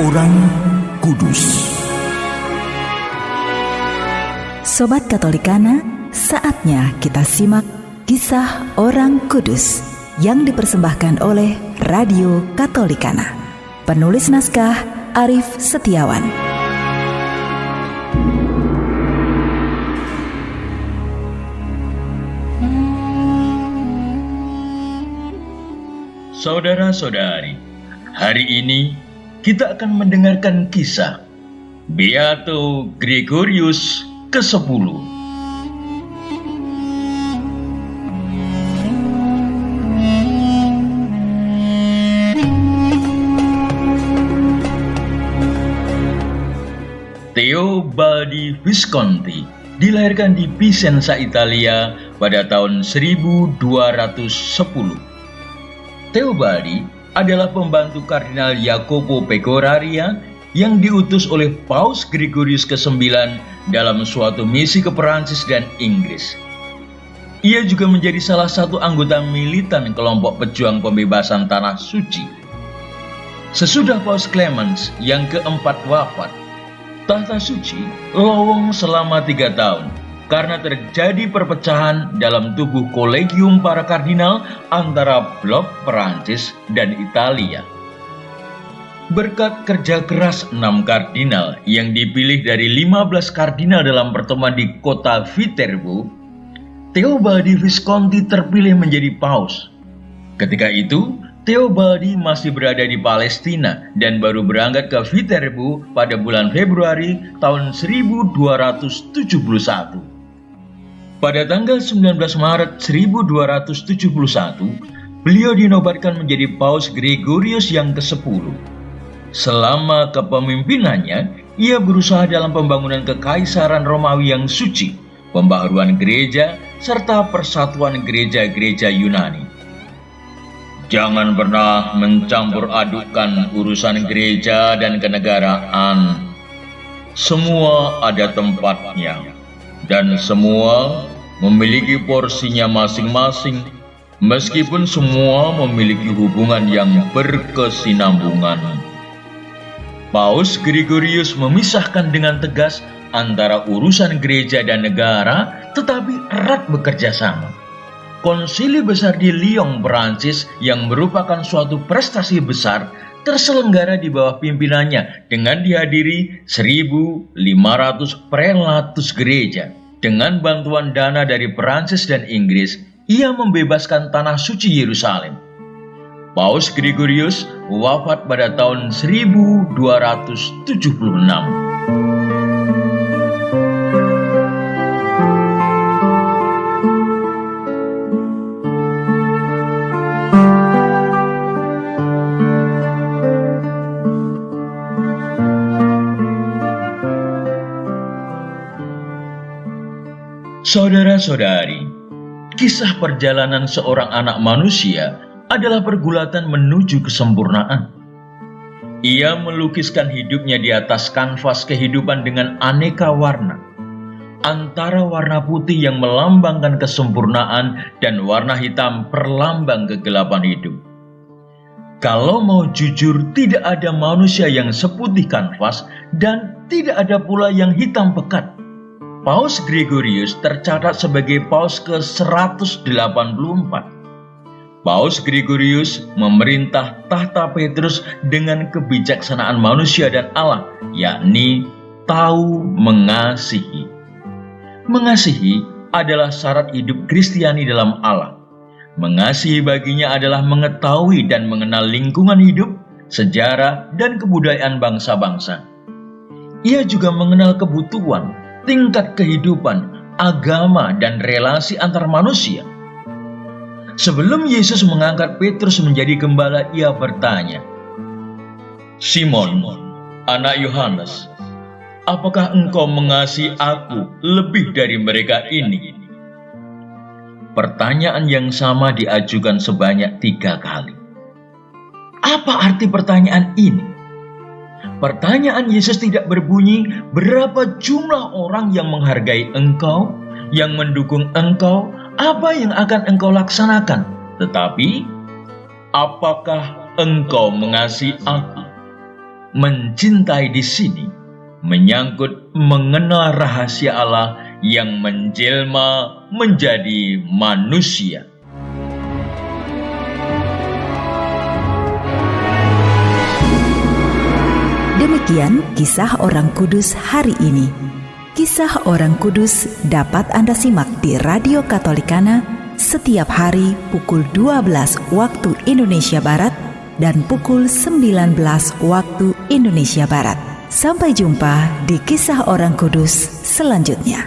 Orang Kudus. Sobat Katolikana, saatnya kita simak kisah orang kudus yang dipersembahkan oleh Radio Katolikana. Penulis naskah Arif Setiawan. Saudara-saudari, hari ini kita akan mendengarkan kisah Beato Gregorius ke-10. Teobaldi Visconti dilahirkan di Piacenza, Italia pada tahun 1210. Teobaldi adalah pembantu Kardinal Jacopo Pecoraria yang diutus oleh Paus Gregorius ke-9 dalam suatu misi ke Perancis dan Inggris. Ia juga menjadi salah satu anggota militan kelompok pejuang pembebasan Tanah Suci. Sesudah Paus Clemens yang keempat wafat, Tahta Suci lowong selama 3 tahun karena terjadi perpecahan dalam tubuh kolegium para kardinal antara blok Perancis dan Italia. Berkat kerja keras 6 kardinal yang dipilih dari 15 kardinal dalam pertemuan di kota Viterbo, Teobaldi Visconti terpilih menjadi paus. Ketika itu, Teobaldi masih berada di Palestina dan baru berangkat ke Viterbo pada bulan Februari tahun 1271. Pada tanggal 19 Maret 1271, beliau dinobatkan menjadi Paus Gregorius yang ke-10. Selama kepemimpinannya, ia berusaha dalam pembangunan kekaisaran Romawi yang suci, pembaharuan gereja, serta persatuan gereja-gereja Yunani. Jangan pernah mencampur adukkan urusan gereja dan kenegaraan. Semua ada tempatnya, dan semua memiliki porsinya masing-masing, meskipun semua memiliki hubungan yang berkesinambungan. Paus Gregorius memisahkan dengan tegas antara urusan gereja dan negara, tetapi erat bekerja sama. Konsili besar di Lyon, Perancis, yang merupakan suatu prestasi besar, terselenggara di bawah pimpinannya dengan dihadiri 1.500 prelatus gereja. Dengan bantuan dana dari Perancis dan Inggris, ia membebaskan tanah suci Yerusalem. Paus Gregorius wafat pada tahun 1276. Saudara-saudari, kisah perjalanan seorang anak manusia adalah pergulatan menuju kesempurnaan. Ia melukiskan hidupnya di atas kanvas kehidupan dengan aneka warna. Antara warna putih yang melambangkan kesempurnaan dan warna hitam perlambang kegelapan hidup. Kalau mau jujur, tidak ada manusia yang seputih kanvas dan tidak ada pula yang hitam pekat. Paus Gregorius tercatat sebagai Paus ke-184. Paus Gregorius memerintah tahta Petrus dengan kebijaksanaan manusia dan Allah, yakni tahu mengasihi. Mengasihi adalah syarat hidup Kristiani dalam Allah. Mengasihi baginya adalah mengetahui dan mengenal lingkungan hidup, sejarah, dan kebudayaan bangsa-bangsa. Ia juga mengenal kebutuhan, tingkat kehidupan, agama, dan relasi antar manusia. Sebelum Yesus mengangkat Petrus menjadi gembala, ia bertanya, "Simon, anak Yohanes, apakah engkau mengasihi aku lebih dari mereka ini?" Pertanyaan yang sama diajukan sebanyak 3 kali. Apa arti pertanyaan ini? Pertanyaan Yesus tidak berbunyi berapa jumlah orang yang menghargai engkau, yang mendukung engkau, apa yang akan engkau laksanakan, tetapi apakah engkau mengasihi aku? mencintai di sini menyangkut mengenal rahasia Allah yang menjelma menjadi manusia. Demikian kisah orang kudus hari ini. Kisah orang kudus dapat Anda simak di Radio Katolikana setiap hari pukul 12 waktu Indonesia Barat dan pukul 19 waktu Indonesia Barat. Sampai jumpa di kisah orang kudus selanjutnya.